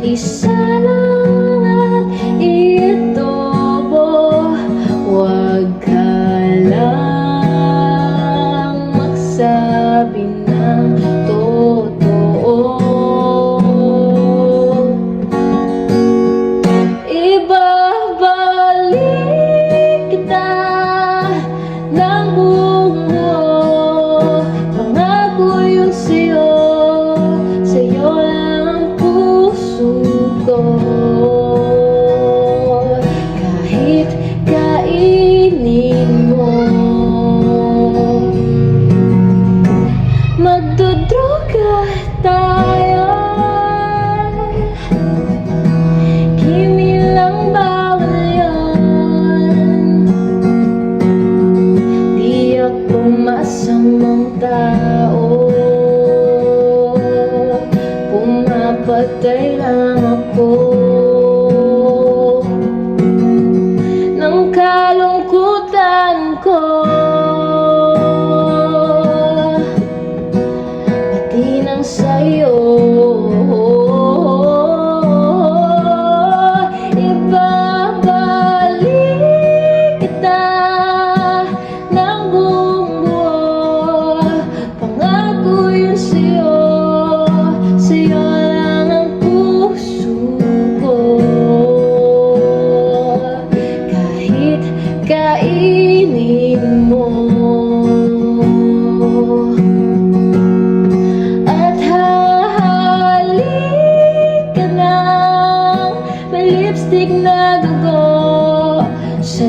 isa lang at itobo. Huwag ka lang magsabi ng totoo. Ibabalik kita ng buong buo. Pangako yun sa'yo, sa'yo lang ang puso ko. Kahit kainin mo, magdodroga tayo. Kimi lang bawal yun. Di ako masamang tao, pumapatay lang ako ng kalungkutan ko. Pati nang sa'yo, ibabalik kita ng buong buo. Pangako yun sa'yo, sa'yo lang ang puso ko. Kahit kainin mo at hahalik ka ng may lipstick na dugo sa